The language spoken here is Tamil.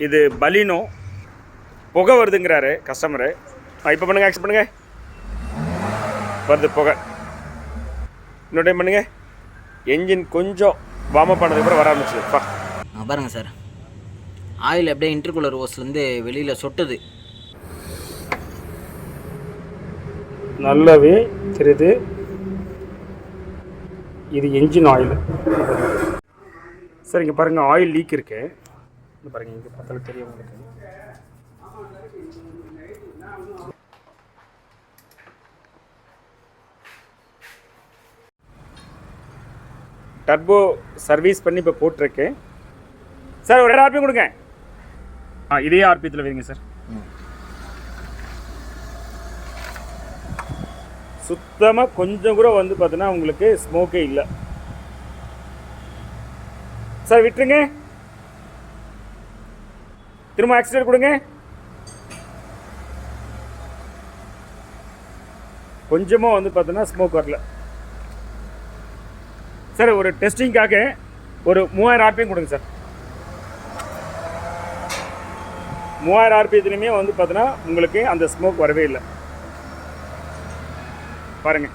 இது பலினோ புகை வருதுங்கிறாரு கஸ்டமரு. இப்போ பண்ணுங்கள், ஆக்செப்ட் பண்ணுங்கள். வருது புகை. இன்னொரு டைம் பண்ணுங்கள். என்ஜின் கொஞ்சம் வார்ம் அப் பண்ணதுக்கப்புறம் வர ஆரம்பிச்சுப்பா. பாருங்கள் சார், ஆயில் அப்படியே இன்டர்கூலர் ஓஸ்லேருந்து வெளியில் சொட்டுது. நல்லாவே தெரியுது. இது என்ஜின் ஆயில் சார். இங்கே பாருங்கள், ஆயில் லீக் இருக்கு. இங்கே பாருங்கள், இங்கே பார்த்தாலும் தெரியும் உங்களுக்கு. டர்போ சர்வீஸ் பண்ணி இப்போ போட்டிருக்கேன் சார். ஒரு ஆர்பிஎம் கொடுங்க. இதே ஆர்பிஎத்தில் வைங்க சார். சுத்தமாக கொஞ்சம் கூட வந்து பார்த்தீங்கன்னா உங்களுக்கு ஸ்மோக்கே இல்லை சார். விட்டுருங்க. திரும்ப ஆக்சிடென்ட் கொடுங்க. கொஞ்சமாக வந்து பார்த்தீங்கன்னா ஸ்மோக் வரல சார். ஒரு டெஸ்டிங்காக ஒரு 3000 ஆர்பிஎம் கொடுங்க சார். 3000 ஆர்பிஎத்துலையுமே வந்து பார்த்தீங்கன்னா உங்களுக்கு அந்த ஸ்மோக் வரவே இல்லை பாருங்கள்.